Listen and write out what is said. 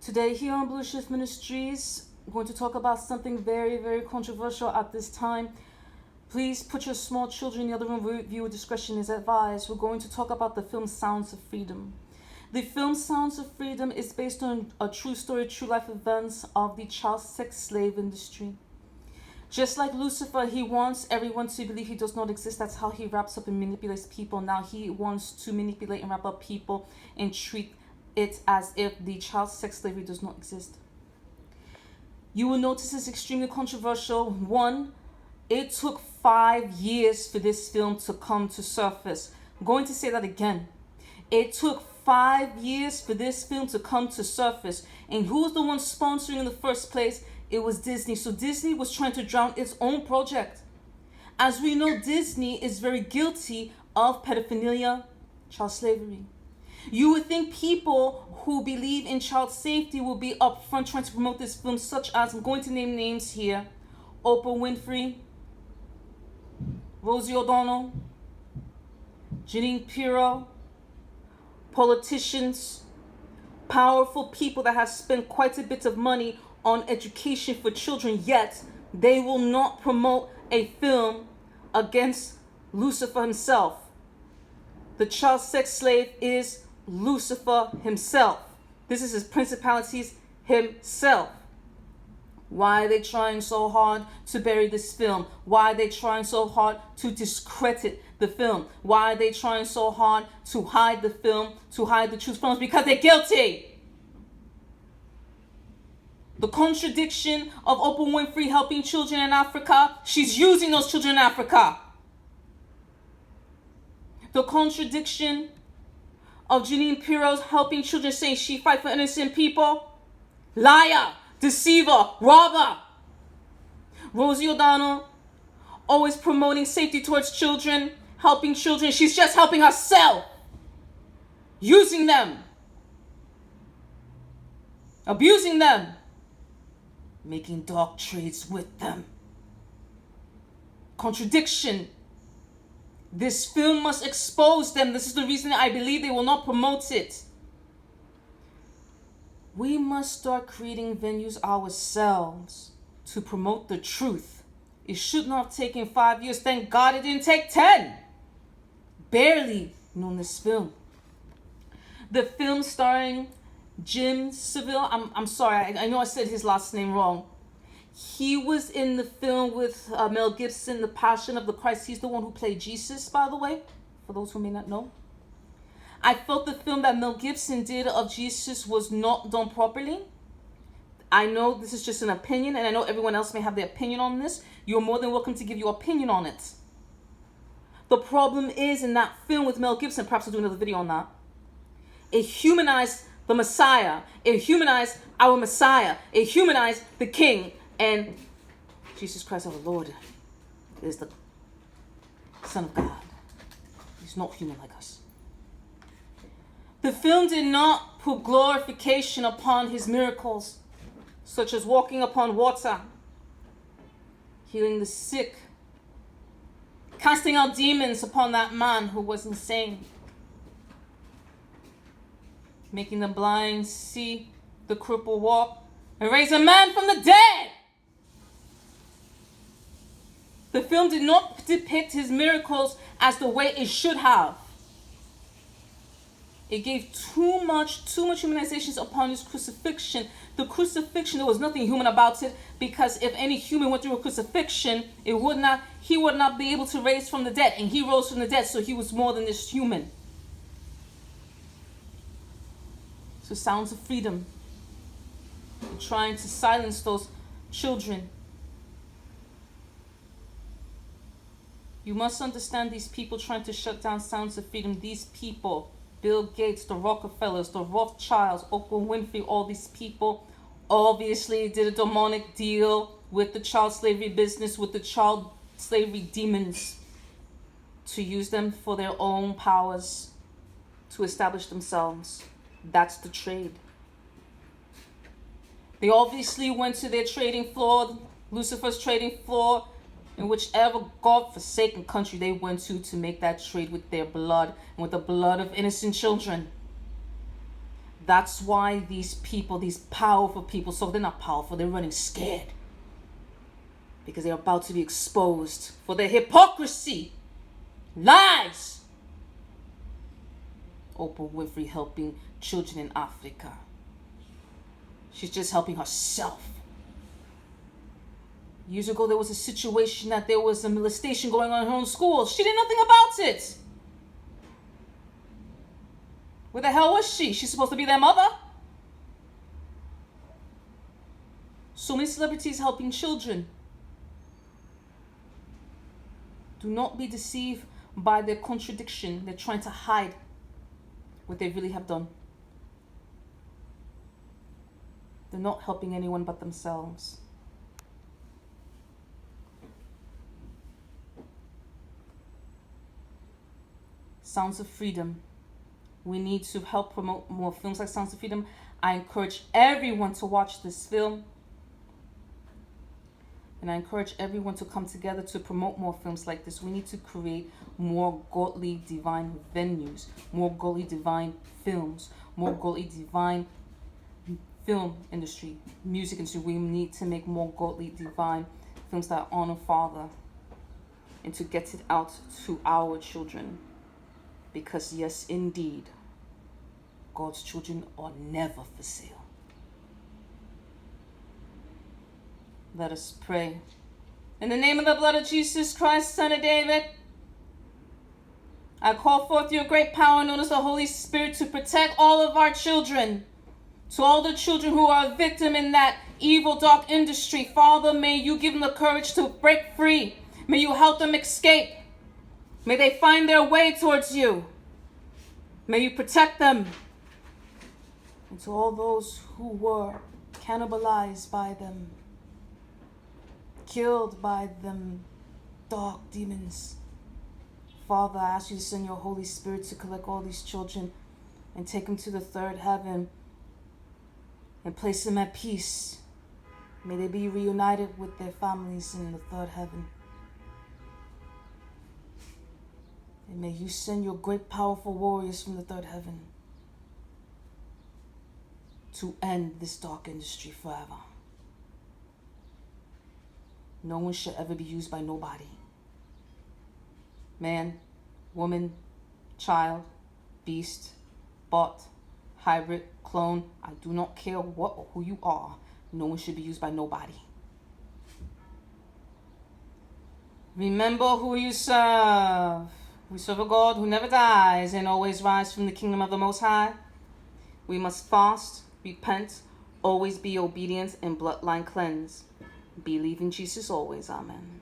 Today here on Blue Shift Ministries, we're going to talk about something very, very controversial at this time. Please put your small children in the other room. Viewer discretion is advised. We're going to talk about the film Sounds of Freedom. The film Sounds of Freedom is based on a true story, true life events of the child sex slave industry. Just like Lucifer, he wants everyone to believe he does not exist. That's how he wraps up and manipulates people. Now he wants to manipulate and wrap up people and treat it as if the child sex slavery does not exist. You will notice it's extremely controversial. One, it took 5 years for this film to come to surface. I'm going to say that again. It took 5 years for this film to come to surface. And who was the one sponsoring in the first place? It was Disney. So Disney was trying to drown its own project. As we know, Disney is very guilty of pedophilia, child slavery. You would think people who believe in child safety will be upfront trying to promote this film, such as, I'm going to name names here, Oprah Winfrey, Rosie O'Donnell, Jeanine Pirro, politicians, powerful people that have spent quite a bit of money on education for children, yet they will not promote a film against Lucifer himself. The child sex slave is Lucifer himself. This is his principalities himself. Why are they trying so hard to bury this film? Why are they trying so hard to discredit the film? Why are they trying so hard to hide the film, to hide the truth from us? Because they're guilty. The contradiction of Oprah Winfrey helping children in Africa, she's using those children in Africa. The contradiction of Jeanine Pirro's helping children, saying she fight for innocent people. Liar, deceiver, robber. Rosie O'Donnell, always promoting safety towards children, helping children. She's just helping herself. Using them. Abusing them. Making dark trades with them. Contradiction. This film must expose them. This is the reason I believe they will not promote it. We must start creating venues ourselves to promote the truth. It should not have taken 5 years. Thank God it didn't take 10. Barely known this film. The film starring Jim Seville. I'm sorry, I know I said his last name wrong. He was in the film with Mel Gibson, The Passion of the Christ. He's the one who played Jesus, by the way, for those who may not know. I felt the film that Mel Gibson did of Jesus was not done properly. I know this is just an opinion, and I know everyone else may have their opinion on this. You're more than welcome to give your opinion on it. The problem is, in that film with Mel Gibson, perhaps I'll do another video on that, it humanized the Messiah. It humanized our Messiah. It humanized the King. And Jesus Christ our Lord is the Son of God. He's not human like us. The film did not put glorification upon his miracles, such as walking upon water, healing the sick, casting out demons upon that man who was insane, making the blind see, the cripple walk, and raise a man from the dead. The film did not depict his miracles as the way it should have. It gave too much humanizations upon his crucifixion. The crucifixion, there was nothing human about it, because if any human went through a crucifixion, he would not be able to raise from the dead, and he rose from the dead, so he was more than this human. So Sounds of Freedom, trying to silence those children. You must understand these people trying to shut down Sounds of Freedom. These people, Bill Gates, the Rockefellers, the Rothschilds, Oprah Winfrey, all these people obviously did a demonic deal with the child slavery business, with the child slavery demons, to use them for their own powers, to establish themselves. That's the trade. They obviously went to their trading floor, Lucifer's trading floor, in whichever God-forsaken country they went to make that trade with their blood and with the blood of innocent children. That's why these people, these powerful people, so they're not powerful, they're running scared. Because they're about to be exposed for their hypocrisy, lies. Oprah Winfrey helping children in Africa. She's just helping herself. Years ago, there was a situation that there was a molestation going on in her own school. She did nothing about it. Where the hell was she? She's supposed to be their mother. So many celebrities helping children. Do not be deceived by their contradiction. They're trying to hide what they really have done. They're not helping anyone but themselves. Sounds of Freedom. We need to help promote more films like Sounds of Freedom. I encourage everyone to watch this film. And I encourage everyone to come together to promote more films like this. We need to create more godly, divine venues, more godly, divine films, more godly, divine film industry, music industry. We need to make more godly, divine films that honor Father and to get it out to our children. Because yes, indeed, God's children are never for sale. Let us pray. In the name of the blood of Jesus Christ, Son of David, I call forth your great power known as the Holy Spirit to protect all of our children. To all the children who are a victim in that evil, dark industry, Father, may you give them the courage to break free. May you help them escape. May they find their way towards you. May you protect them. And to all those who were cannibalized by them, killed by them, dark demons, Father, I ask you to send your Holy Spirit to collect all these children and take them to the third heaven and place them at peace. May they be reunited with their families in the third heaven. And may you send your great, powerful warriors from the third heaven to end this dark industry forever. No one should ever be used by nobody. Man, woman, child, beast, bot, hybrid, clone, I do not care what or who you are. No one should be used by nobody. Remember who you serve. We serve a God who never dies and always rises from the kingdom of the Most High. We must fast, repent, always be obedient, and bloodline cleanse. Believe in Jesus always. Amen.